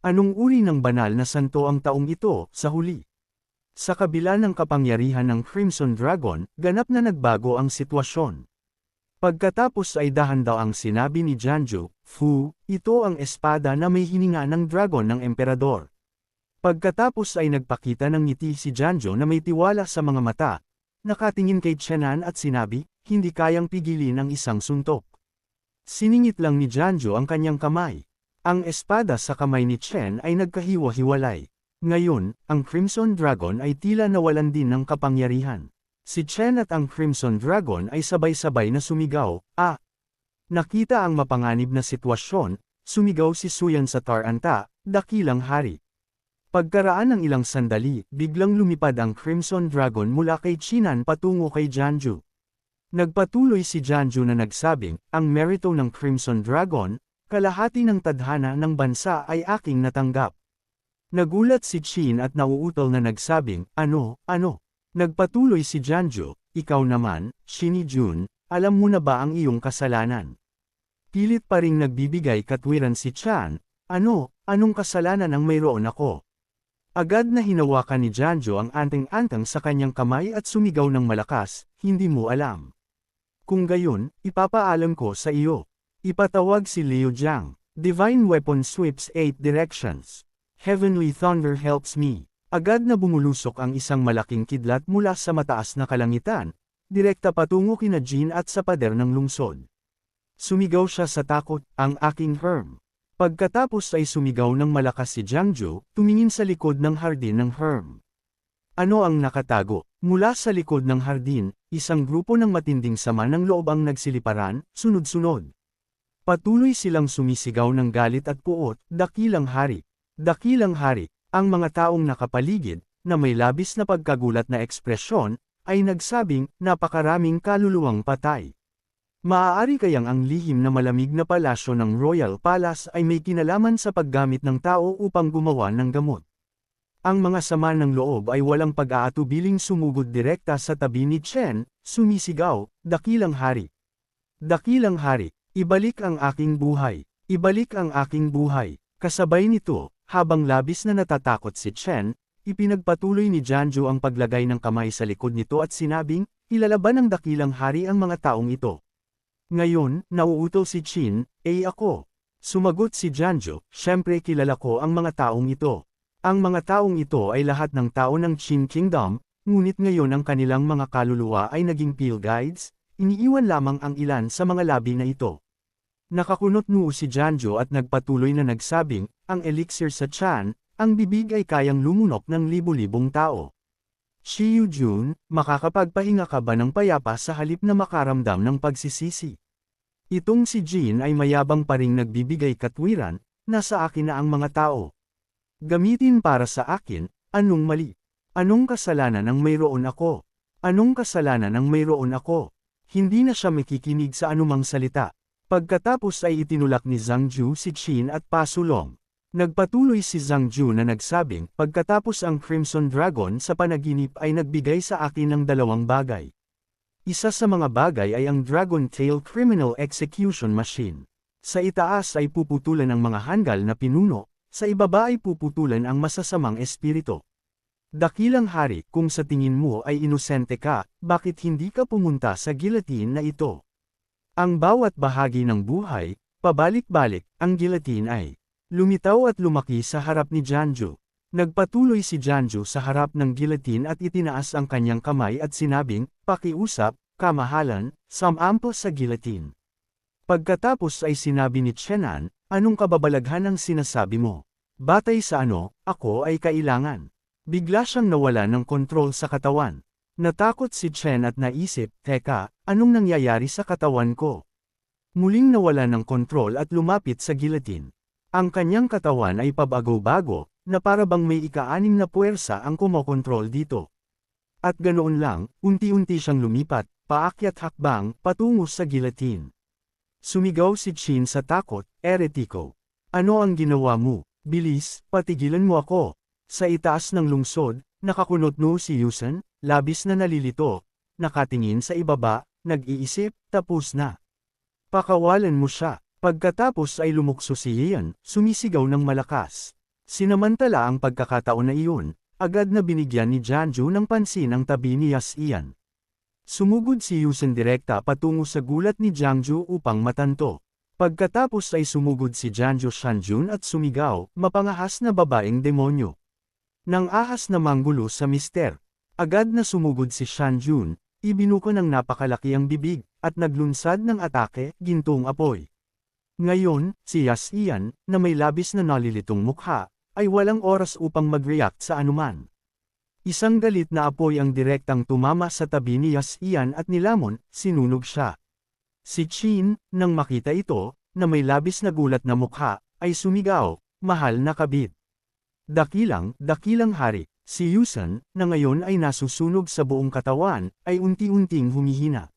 Anong uri ng banal na santo ang taong ito, sa huli? Sa kabila ng kapangyarihan ng Crimson Dragon, ganap na nagbago ang sitwasyon. Pagkatapos ay dahan-daw ang sinabi ni Janju, Fu, ito ang espada na may hininga ng dragon ng emperador. Pagkatapos ay nagpakita ng ngiti si Janju na may tiwala sa mga mata, nakatingin kay Chenan at sinabi, hindi kayang pigilin ang isang suntok. Siningit lang ni Janju ang kanyang kamay. Ang espada sa kamay ni Chen ay nagkahiwa-hiwalay. Ngayon, ang Crimson Dragon ay tila nawalan din ng kapangyarihan. Si Chen at ang Crimson Dragon ay sabay-sabay na sumigaw, ah! Nakita ang mapanganib na sitwasyon, sumigaw si Suyan sa Taranta, dakilang hari. Pagkaraan ng ilang sandali, biglang lumipad ang Crimson Dragon mula kay Chinan patungo kay Janju. Nagpatuloy si Janju na nagsabing, ang merito ng Crimson Dragon, kalahati ng tadhana ng bansa ay aking natanggap. Nagulat si Chin at nauutol na nagsabing, ano? Nagpatuloy si Janju, ikaw naman, Shinny Jun, alam mo na ba ang iyong kasalanan? Pilit pa ring nagbibigay katwiran si Chan, anong kasalanan ang mayroon ako? Agad na hinawakan ni Janju ang anteng-anteng sa kanyang kamay at sumigaw ng malakas, hindi mo alam. Kung gayon, ipapaalam ko sa iyo. Ipatawag si Liu Jiang. Divine Weapon sweeps 8 directions. Heavenly Thunder helps me. Agad na bumulusok ang isang malaking kidlat mula sa mataas na kalangitan, direkta patungo kina Jin at sa pader ng lungsod. Sumigaw siya sa takot, ang aking Herm. Pagkatapos ay sumigaw ng malakas si Jiangju, tumingin sa likod ng hardin ng Herm. Ano ang nakatago? Mula sa likod ng hardin, isang grupo ng matinding sama ng loob ang nagsiliparan, sunod-sunod. Patuloy silang sumisigaw ng galit at puot, dakilang hari. Dakilang hari. Ang mga taong nakapaligid, na may labis na pagkagulat na ekspresyon, ay nagsabing, napakaraming kaluluwang patay. Maaari kayang ang lihim na malamig na palasyo ng Royal Palace ay may kinalaman sa paggamit ng tao upang gumawa ng gamot. Ang mga sama ng loob ay walang pag-aatubiling sumugod direkta sa tabi ni Chen, sumisigaw, dakilang hari. Dakilang hari, ibalik ang aking buhay. Ibalik ang aking buhay. Kasabay nito, habang labis na natatakot si Chen, ipinagpatuloy ni Janju ang paglagay ng kamay sa likod nito at sinabing, ilalaban ng dakilang hari ang mga taong ito. Ngayon, nauutol si Chin, ako. Sumagot si Janju, syempre kilala ko ang mga taong ito. Ang mga taong ito ay lahat ng tao ng Qin Kingdom, ngunit ngayon ang kanilang mga kaluluwa ay naging field guides, iniiwan lamang ang ilan sa mga labi na ito. Nakakunot noo si Janju at nagpatuloy na nagsabing, ang elixir sa Chan, ang bibig ay kayang lumunok ng libu-libong tao. Shi Yujun, makakapagpahinga ka ba ng payapa sa halip na makaramdam ng pagsisisi? Itong si Jin ay mayabang pa ring nagbibigay katwiran, nasa akin na ang mga tao. Gamitin para sa akin, anong mali? Anong kasalanan ang mayroon ako? Anong kasalanan ang mayroon ako? Hindi na siya makikinig sa anumang salita. Pagkatapos ay itinulak ni Zhang Ju si Qin at pasulong. Nagpatuloy si Zhang Ju na nagsabing, pagkatapos ang Crimson Dragon sa panaginip ay nagbigay sa akin ng dalawang bagay. Isa sa mga bagay ay ang Dragon Tail Criminal Execution Machine. Sa itaas ay puputulan ang mga hanggal na pinuno, sa ibaba ay puputulan ang masasamang espiritu. Dakilang hari, kung sa tingin mo ay inosente ka, bakit hindi ka pumunta sa guillotine na ito? Ang bawat bahagi ng buhay, pabalik-balik, ang guillotine ay lumitaw at lumaki sa harap ni Janju. Nagpatuloy si Janju sa harap ng guillotine at itinaas ang kanyang kamay at sinabing, pakiusap, kamahalan, sumampo sa guillotine. Pagkatapos ay sinabi ni Chenan, anong kababalaghan ang sinasabi mo? Batay sa ano, ako ay kailangan. Bigla siyang nawala ng kontrol sa katawan. Natakot si Chen at naisip, teka, anong nangyayari sa katawan ko? Muling nawala ng kontrol at lumapit sa guillotine. Ang kanyang katawan ay pabago-bago, na para bang may ika-6 na puwersa ang kumokontrol dito. At ganoon lang, unti-unti siyang lumipat, paakyat hakbang, patungo sa guillotine. Sumigaw si Chin sa takot, eretiko. Ano ang ginawa mo? Bilis, patigilan mo ako. Sa itaas ng lungsod, nakakunot noo si Yusen, labis na nalilito, nakatingin sa ibaba, nag-iisip, tapos na. Pakawalan mo siya. Pagkatapos ay lumukso si Ian, sumisigaw ng malakas. Sinamantala ang pagkakataon na iyon, agad na binigyan ni Janju ng pansin ang tabi ni Yas-ian. Sumugod si Yusen direkta patungo sa gulat ni Jangju upang matanto. Pagkatapos ay sumugod si Janju Shanjun at sumigaw, mapangahas na babaeng demonyo. Nang ahas na manggulo sa mister. Agad na sumugod si Shanjun, ibinuko ng napakalaki ang bibig, at naglunsad ng atake, gintong apoy. Ngayon, si Yas-ian, na may labis na nalilitong mukha, ay walang oras upang mag-react sa anuman. Isang galit na apoy ang direktang tumama sa tabi ni Yas-ian at nilamon, sinunog siya. Si Chin, nang makita ito, na may labis na gulat na mukha, ay sumigaw, mahal na kabit. Dakilang hari, si Yusen, na ngayon ay nasusunog sa buong katawan, ay unti-unting humihina.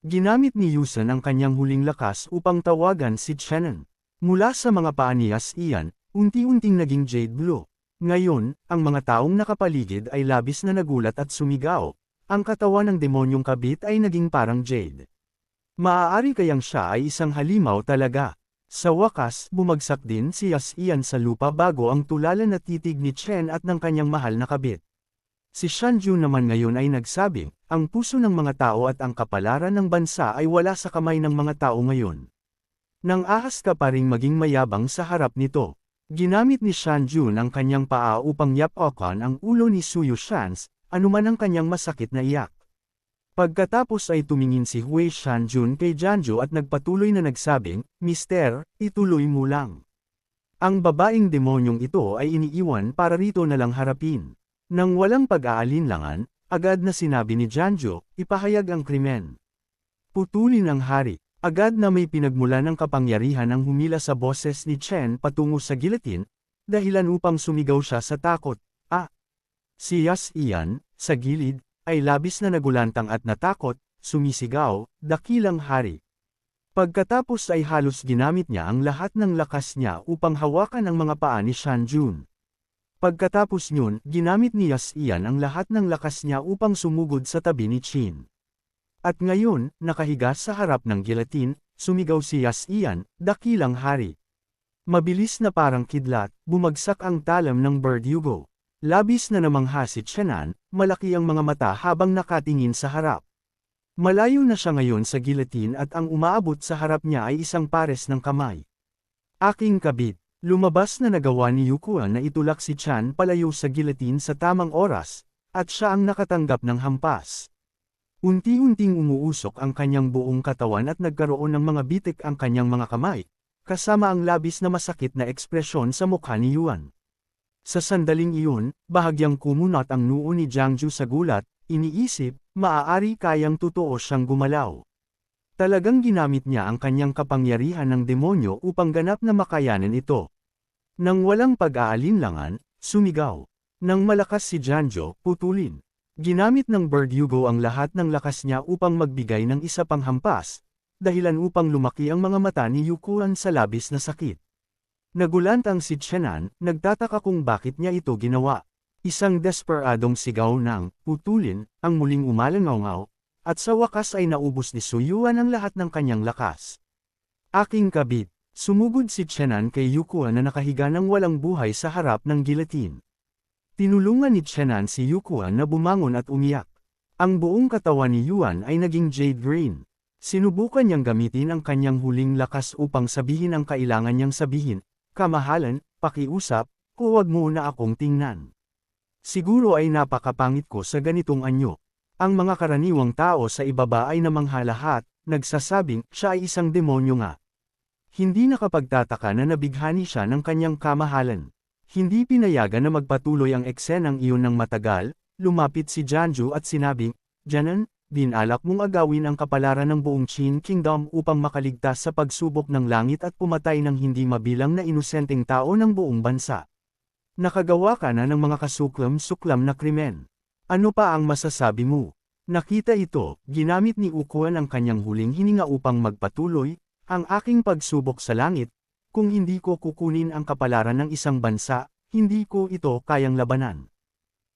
Ginamit ni Yusen ang kanyang huling lakas upang tawagan si Chenan. Mula sa mga paa ni Yas-ian, unti-unting naging jade blue. Ngayon, ang mga taong nakapaligid ay labis na nagulat at sumigaw. Ang katawan ng demonyong kabit ay naging parang jade. Maaari kayang siya ay isang halimaw talaga. Sa wakas, bumagsak din si Yas-ian sa lupa bago ang tulalan na titig ni Chen at ng kanyang mahal na kabit. Si Shanju naman ngayon ay nagsabi, ang puso ng mga tao at ang kapalaran ng bansa ay wala sa kamay ng mga tao ngayon. Nang ahas ka pa ring maging mayabang sa harap nito. Ginamit ni Shanjun ang kanyang paa upang yapakan ang ulo ni Suyu Shans, anuman ang kanyang masakit na iyak. Pagkatapos ay tumingin si Hui Shanjun kay Janju at nagpatuloy na nagsabing, Mister, ituloy mo lang. Ang babaeng demonyong ito ay iniiwan para rito na lang harapin. Nang walang pag-aalinlangan, agad na sinabi ni Janju, ipahayag ang krimen. Putulin ang hari. Agad na may pinagmula ng kapangyarihan ang humila sa boses ni Chen patungo sa gilatin, dahilan upang sumigaw siya sa takot. Si Yas-ian, sa gilid, ay labis na nagulantang at natakot, sumisigaw, dakilang hari. Pagkatapos ay halos ginamit niya ang lahat ng lakas niya upang hawakan ang mga paa ni Shanjun. Pagkatapos niyon, ginamit ni Yas-ian ang lahat ng lakas niya upang sumugod sa tabi ni Chin. At ngayon, nakahiga sa harap ng gilatin, sumigaw si Yas-ian, dakilang hari. Mabilis na parang kidlat, bumagsak ang talam ng Verdugo. Labis na namangha si Chenan, malaki ang mga mata habang nakatingin sa harap. Malayo na siya ngayon sa gilatin at ang umaabot sa harap niya ay isang pares ng kamay. Aking kabit, lumabas na nagawa ni Yukuan na itulak si Chan palayo sa gilatin sa tamang oras, at siya ang nakatanggap ng hampas. Unti-unting umuusok ang kanyang buong katawan at nagkaroon ng mga bitik ang kanyang mga kamay, kasama ang labis na masakit na ekspresyon sa mukha ni Yuan. Sa sandaling iyon, bahagyang kumunat ang noo ni Jangju sa gulat, iniisip, maaari kayang totoo siyang gumalaw. Talagang ginamit niya ang kanyang kapangyarihan ng demonyo upang ganap na makayanan ito. Nang walang pag-aalinlangan, sumigaw. Nang malakas si Janjo, putulin. Ginamit ng Verdugo ang lahat ng lakas niya upang magbigay ng isa pang hampas, dahilan upang lumaki ang mga mata ni Yukuan sa labis na sakit. Nagulantang si Chenan, nagtataka kung bakit niya ito ginawa. Isang desperadong sigaw ng, putulin, ang muling umalangaw-ngaw, at sa wakas ay naubos ni Suyuan ang lahat ng kanyang lakas. Aking kabit, sumugod si Chenan kay Yukuan na nakahiga ng walang buhay sa harap ng gilatin. Tinulungan ni Chenan si Yukuan na bumangon at umiyak. Ang buong katawan ni Yuan ay naging jade green. Sinubukan niyang gamitin ang kanyang huling lakas upang sabihin ang kailangan niyang sabihin, kamahalan, pakiusap, huwag mo na akong tingnan. Siguro ay napakapangit ko sa ganitong anyo. Ang mga karaniwang tao sa ibaba ay namangha lahat, nagsasabing siya ay isang demonyo nga. Hindi nakapagtataka na nabighani siya ng kanyang kamahalan. Hindi pinayagan na magpatuloy ang eksenang iyon ng matagal, lumapit si Janju at sinabing, Janan, dinalak mong agawin ang kapalaran ng buong Qin Kingdom upang makaligtas sa pagsubok ng langit at pumatay ng hindi mabilang na inosenteng tao ng buong bansa. Nakagawa ka na ng mga kasuklam-suklam na krimen. Ano pa ang masasabi mo? Nakita ito, ginamit ni Ukuan ang kanyang huling hininga upang magpatuloy, ang aking pagsubok sa langit. Kung hindi ko kukunin ang kapalaran ng isang bansa, hindi ko ito kayang labanan.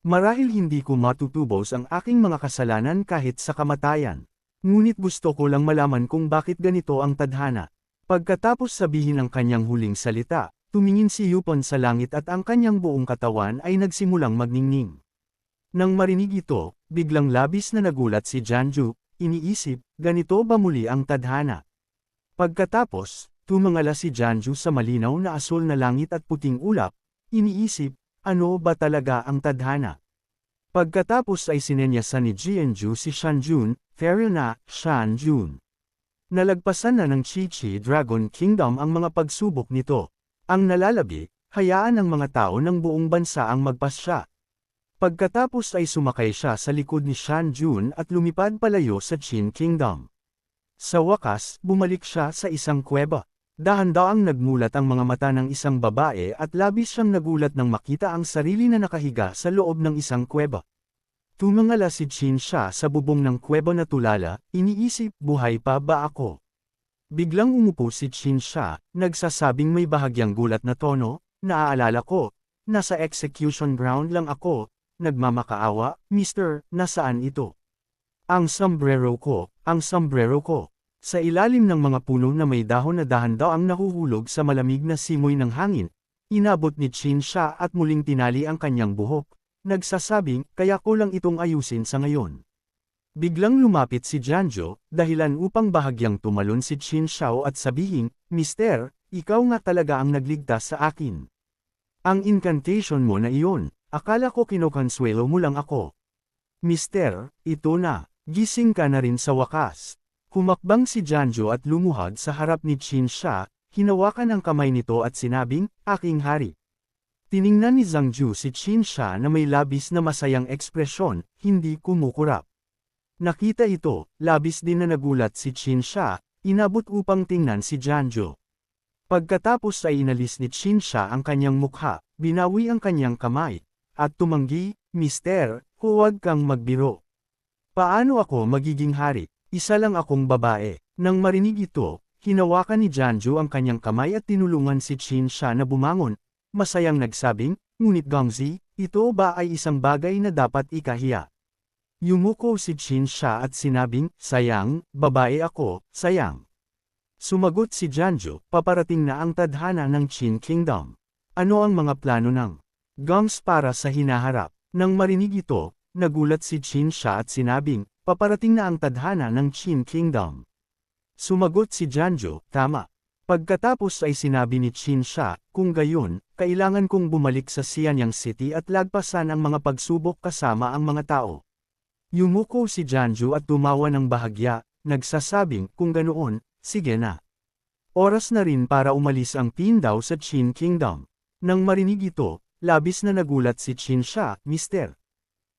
Marahil hindi ko matutubos ang aking mga kasalanan kahit sa kamatayan. Ngunit gusto ko lang malaman kung bakit ganito ang tadhana. Pagkatapos sabihin ang kanyang huling salita, Tumingin si Yupon sa langit at ang kanyang buong katawan ay nagsimulang magningning. Nang marinig ito, biglang labis na nagulat si Janju, iniisip, ganito ba muli ang tadhana? Pagkatapos, tumangala si Janju sa malinaw na asul na langit at puting ulap, iniisip, ano ba talaga ang tadhana? Pagkatapos ay sinenyasan ni Jianju si Shanjun, Fairy na, Shanjun. Nalagpasan na ng Chi-Chi Dragon Kingdom ang mga pagsubok nito. Ang nalalabi, hayaan ng mga tao ng buong bansa ang magpasya. Pagkatapos ay sumakay siya sa likod ni Shanjun at lumipad palayo sa Qin Kingdom. Sa wakas, bumalik siya sa isang kuweba. Dahan-daang nagmulat ang mga mata ng isang babae at labis siyang nagulat nang makita ang sarili na nakahiga sa loob ng isang kuweba. Tumangala si Qin siya sa bubong ng kuweba na tulala, iniisip, buhay pa ba ako? Biglang umupo si Qin siya, nagsasabing may bahagyang gulat na tono, naaalala ko, nasa execution ground lang ako, nagmamakaawa, Mister, nasaan ito? Ang sombrero ko, ang sombrero ko. Sa ilalim ng mga puno na may dahon na dahan-daang nahuhulog sa malamig na simoy ng hangin, inabot ni Qin siya at muling tinali ang kanyang buhok, nagsasabing, kaya ko lang itong ayusin sa ngayon. Biglang lumapit si Janjo, dahilan upang bahagyang tumalon si Qin Xiao at sabihing, Mister, ikaw nga talaga ang nagligtas sa akin. Ang incantation mo na iyon, akala ko kinokonsuelo mo lang ako. Mister, ito na, gising ka na rin sa wakas. Humakbang si Janjo at lumuhad sa harap ni Qin Xia, hinawakan ang kamay nito at sinabing, aking hari. Tiningnan ni Zhangju si Qin Xia na may labis na masayang ekspresyon, hindi kumukurap. Nakita ito, labis din na nagulat si Qin Xia, inabot upang tingnan si Janjo. Pagkatapos ay inalis ni Qin Xia ang kanyang mukha, binawi ang kanyang kamay, at tumanggi, Mister, huwag kang magbiro. Paano ako magiging hari? Isa lang akong babae. Nang marinig ito, hinawakan ni Janjo ang kanyang kamay at tinulungan si Qin Xia na bumangon, masayang nagsabing, ngunit Gongzi, ito ba ay isang bagay na dapat ikahiya? Yumuko si Qin Xia at sinabing, sayang, babae ako, sayang. Sumagot si Janjo, paparating na ang tadhana ng Qin Kingdom. Ano ang mga plano ng Gongs para sa hinaharap? Nang marinig ito, nagulat si Qin Xia at sinabing, paparating na ang tadhana ng Qin Kingdom. Sumagot si Janjo, tama. Pagkatapos ay sinabi ni Qin Xia, kung gayon, kailangan kong bumalik sa Xianyang City at lagpasan ang mga pagsubok kasama ang mga tao. Yumuko si Janjo at tumawa ng bahagya, nagsasabing, kung ganoon, sige na. Oras na rin para umalis ang Pindaw sa Qin Kingdom. Nang marinig ito, labis na nagulat si Qin Xia, Mister.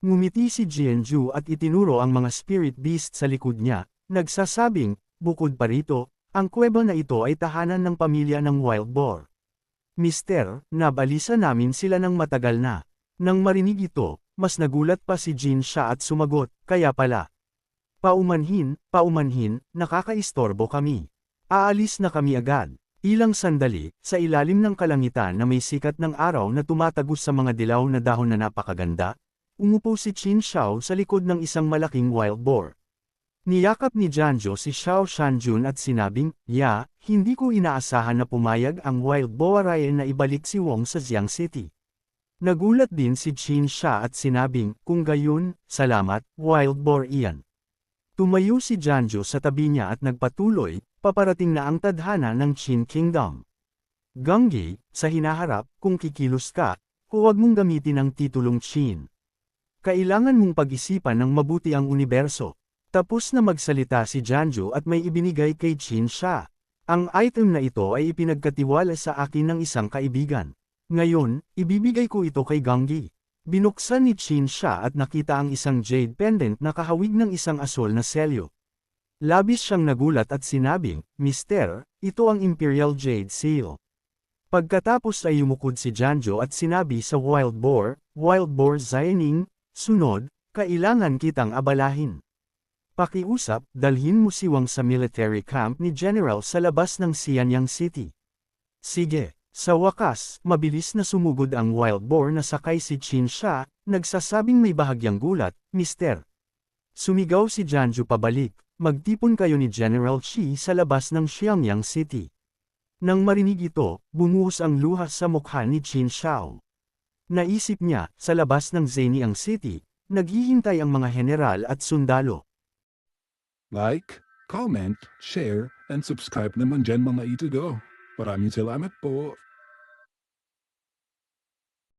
Ngumiti si Jianju at itinuro ang mga spirit beast sa likod niya, nagsasabing, bukod pa rito, ang kuweba na ito ay tahanan ng pamilya ng wild boar. Mister, nabalisa namin sila ng matagal na. Nang marinig ito, mas nagulat pa si Qin Xia at sumagot, kaya pala. Paumanhin, nakakaistorbo kami. Aalis na kami agad. Ilang sandali, sa ilalim ng kalangitan na may sikat ng araw na tumatagos sa mga dilaw na dahon na napakaganda, umupo si Qin Xiao sa likod ng isang malaking wild boar. Niyakap ni Janjo si Xiao Shanjun at sinabing, hindi ko inaasahan na pumayag ang wild boar ay na ibalik si Wong sa Jiang City. Nagulat din si Qin Xia at sinabing, kung gayon, salamat, wild boar iyan. Tumayo si Janjo sa tabi niya at nagpatuloy, paparating na ang tadhana ng Qin Kingdom. Gonggi, sa hinaharap, kung kikilos ka, huwag mong gamitin ang titulong Qin. Kailangan mong pag-isipan ng mabuti ang universo. Tapos na magsalita si Janjo at may ibinigay kay Qin Xia. Ang item na ito ay ipinagkatiwala sa akin ng isang kaibigan. Ngayon, ibibigay ko ito kay Gonggi. Binuksan ni Qin Xia at nakita ang isang jade pendant na kahawig ng isang asul na selyo. Labis siyang nagulat at sinabing, Mister, ito ang Imperial Jade Seal. Pagkatapos ay yumukod si Janjo at sinabi sa Wild Boar Zianing, sunod, kailangan kitang abalahin. Pakiusap, dalhin mo si Wang sa military camp ni General sa labas ng Xianyang City. Sige. Sa wakas, mabilis na sumugod ang wild boar na sakay si Qin Xia, nagsasabing may bahagyang gulat, Mister. Sumigaw si Janjo pabalik, magtipon kayo ni General Qi sa labas ng Xianyang City. Nang marinig ito, bumuhos ang luha sa mukha ni Qin Shao. Naisip niya, sa labas ng Zhejiang City, naghihintay ang mga general at sundalo. Like, comment, share, and subscribe naman dyan mga itudo. Maraming salamat po.